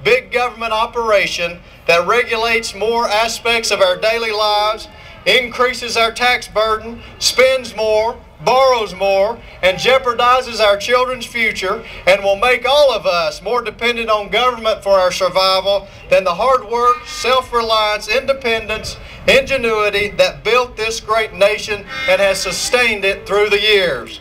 big government operation that regulates more aspects of our daily lives, increases our tax burden, spends more, borrows more, and jeopardizes our children's future, and will make all of us more dependent on government for our survival than the hard work, self-reliance, independence, ingenuity that built this great nation and has sustained it through the years.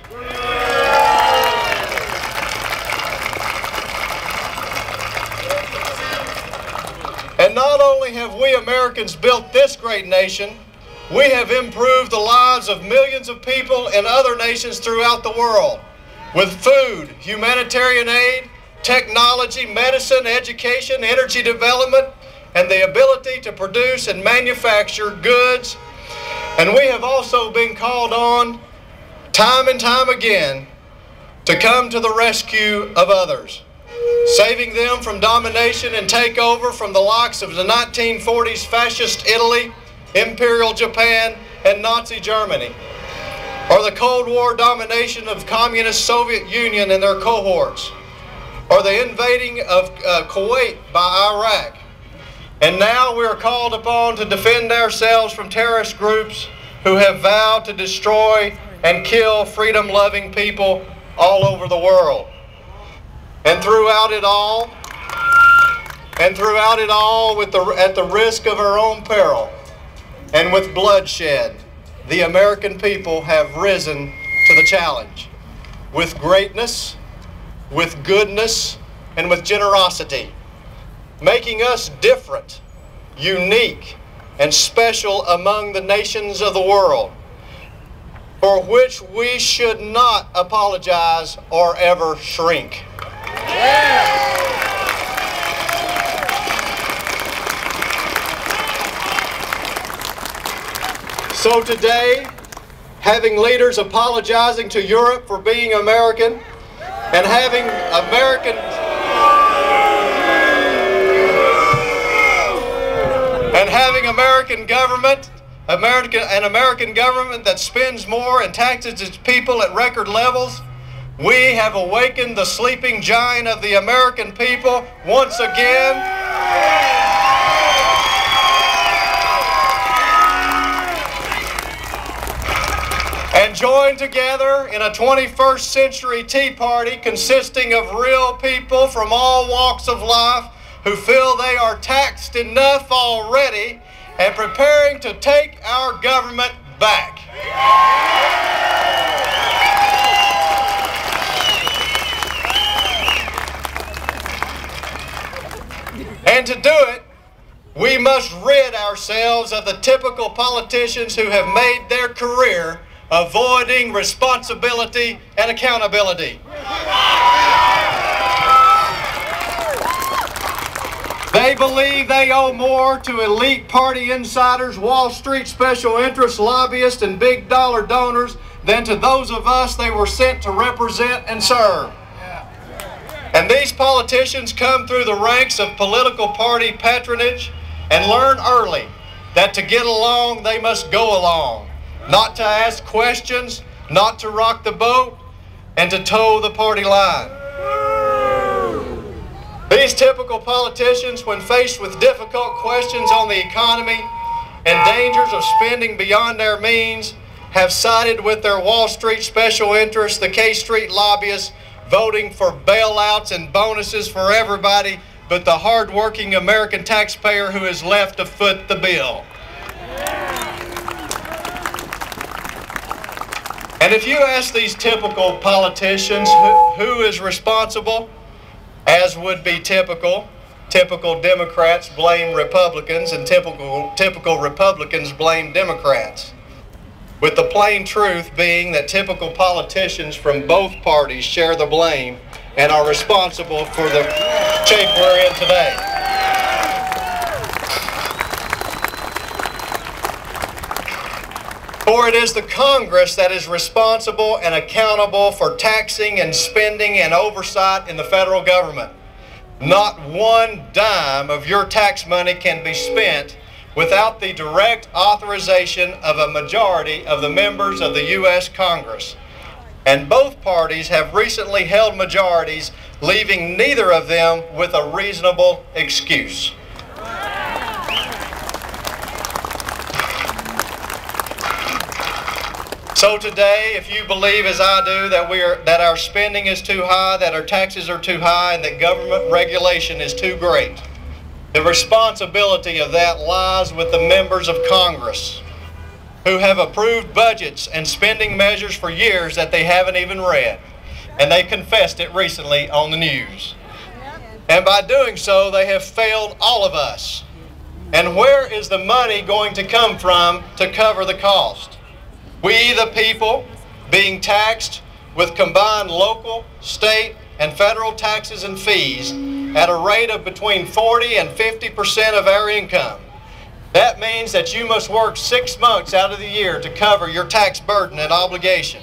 And not only have we Americans built this great nation, we have improved the lives of millions of people in other nations throughout the world with food, humanitarian aid, technology, medicine, education, energy development, and the ability to produce and manufacture goods. And we have also been called on time and time again to come to the rescue of others, saving them from domination and takeover from the likes of the 1940s fascist Italy, Imperial Japan, and Nazi Germany, or the Cold War domination of Communist Soviet Union and their cohorts, or the invading of Kuwait by Iraq. And now we are called upon to defend ourselves from terrorist groups who have vowed to destroy and kill freedom-loving people all over the world. And throughout it all, at the risk of our own peril, and with bloodshed, the American people have risen to the challenge with greatness, with goodness, and with generosity, making us different, unique, and special among the nations of the world, for which we should not apologize or ever shrink. So today, having leaders apologizing to Europe for being American, and having American government that spends more and taxes its people at record levels, we have awakened the sleeping giant of the American people once again. And joined together in a 21st century Tea Party consisting of real people from all walks of life who feel they are taxed enough already and preparing to take our government back. And to do it, we must rid ourselves of the typical politicians who have made their career avoiding responsibility and accountability. They believe they owe more to elite party insiders, Wall Street special interests, lobbyists, and big dollar donors than to those of us they were sent to represent and serve. And these politicians come through the ranks of political party patronage and learn early that to get along, they must go along. Not to ask questions, not to rock the boat, and to toe the party line. These typical politicians, when faced with difficult questions on the economy and dangers of spending beyond their means, have sided with their Wall Street special interests, the K Street lobbyists, voting for bailouts and bonuses for everybody but the hard-working American taxpayer who is left to foot the bill. And if you ask these typical politicians who is responsible, as would be typical Democrats blame Republicans and typical Republicans blame Democrats. With the plain truth being that typical politicians from both parties share the blame and are responsible for the shape we're in today. For it is the Congress that is responsible and accountable for taxing and spending and oversight in the federal government. Not one dime of your tax money can be spent without the direct authorization of a majority of the members of the U.S. Congress. and both parties have recently held majorities, leaving neither of them with a reasonable excuse. So today, if you believe as I do that our spending is too high, that our taxes are too high, and that government regulation is too great, the responsibility of that lies with the members of Congress who have approved budgets and spending measures for years that they haven't even read. And they confessed it recently on the news. And by doing so, they have failed all of us. And where is the money going to come from to cover the cost? We, the people, being taxed with combined local, state, and federal taxes and fees at a rate of between 40 and 50% of our income. That means that you must work 6 months out of the year to cover your tax burden and obligation.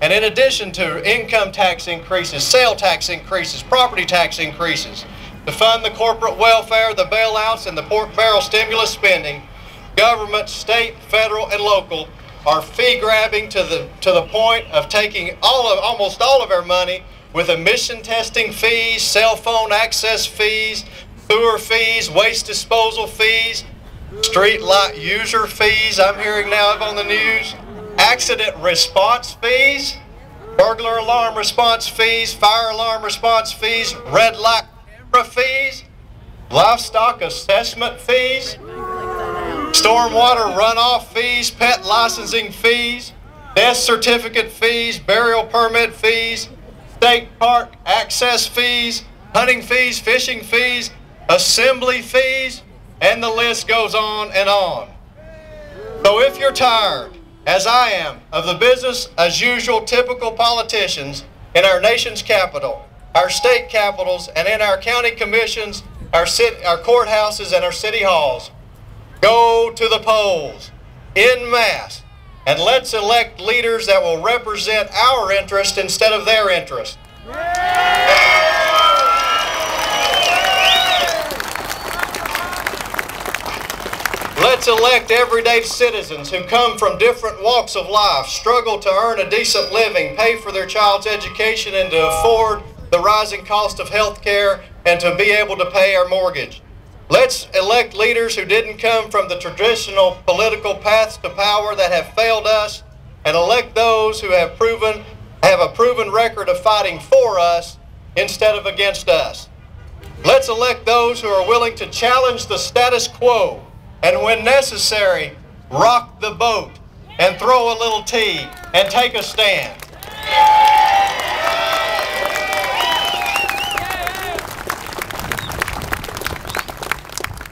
And in addition to income tax increases, sale tax increases, property tax increases, to fund the corporate welfare, the bailouts, and the pork barrel stimulus spending, government, state, federal, and local are fee grabbing to the point of taking almost all of our money with emission testing fees, cell phone access fees, sewer fees, waste disposal fees, street light user fees I'm hearing now on the news, accident response fees, burglar alarm response fees, fire alarm response fees, red light camera fees, livestock assessment fees, stormwater runoff fees, pet licensing fees, death certificate fees, burial permit fees, state park access fees, hunting fees, fishing fees, assembly fees, and the list goes on and on. So if you're tired, as I am, of the business as usual typical politicians in our nation's capital, our state capitals, and in our county commissions, our courthouses, and our city halls, go to the polls en masse, and let's elect leaders that will represent our interest instead of their interest. Let's elect everyday citizens who come from different walks of life, struggle to earn a decent living, pay for their child's education, and to afford the rising cost of health care, and to be able to pay our mortgage. Let's elect leaders who didn't come from the traditional political paths to power that have failed us, and elect those who have a proven record of fighting for us instead of against us. Let's elect those who are willing to challenge the status quo, and when necessary, rock the boat and throw a little tea and take a stand.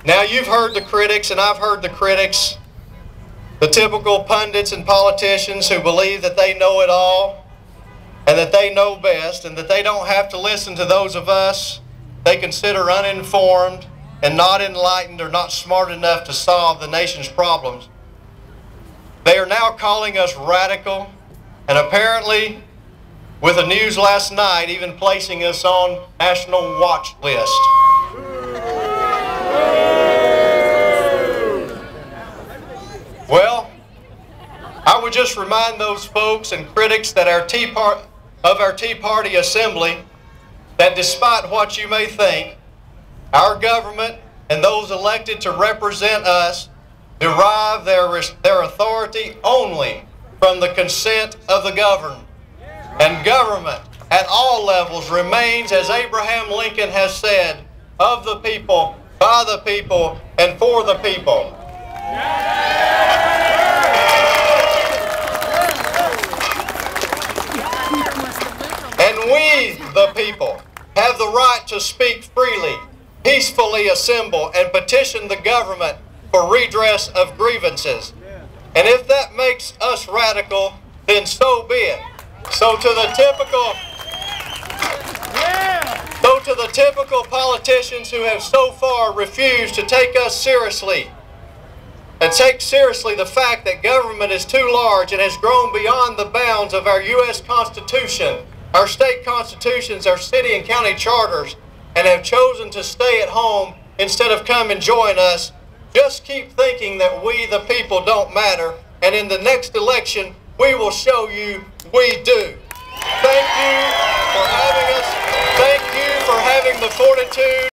Now you've heard the critics, and I've heard the critics, the typical pundits and politicians who believe that they know it all and that they know best and that they don't have to listen to those of us they consider uninformed and not enlightened or not smart enough to solve the nation's problems. They are now calling us radical, and apparently, with the news last night, even placing us on national watch list. Well, I would just remind those folks and critics that our Tea Party assembly that despite what you may think, our government and those elected to represent us derive their authority only from the consent of the governed. And government at all levels remains, as Abraham Lincoln has said, of the people, by the people, and for the people. And we, the people, have the right to speak freely, peacefully assemble, and petition the government for redress of grievances. And if that makes us radical, then so be it. So to the typical politicians who have so far refused to take us seriously and take seriously the fact that government is too large and has grown beyond the bounds of our U.S. Constitution, our state constitutions, our city and county charters, and have chosen to stay at home instead of come and join us, just keep thinking that we, the people, don't matter, and in the next election, we will show you we do. thank you for having us. Thank you for having the fortitude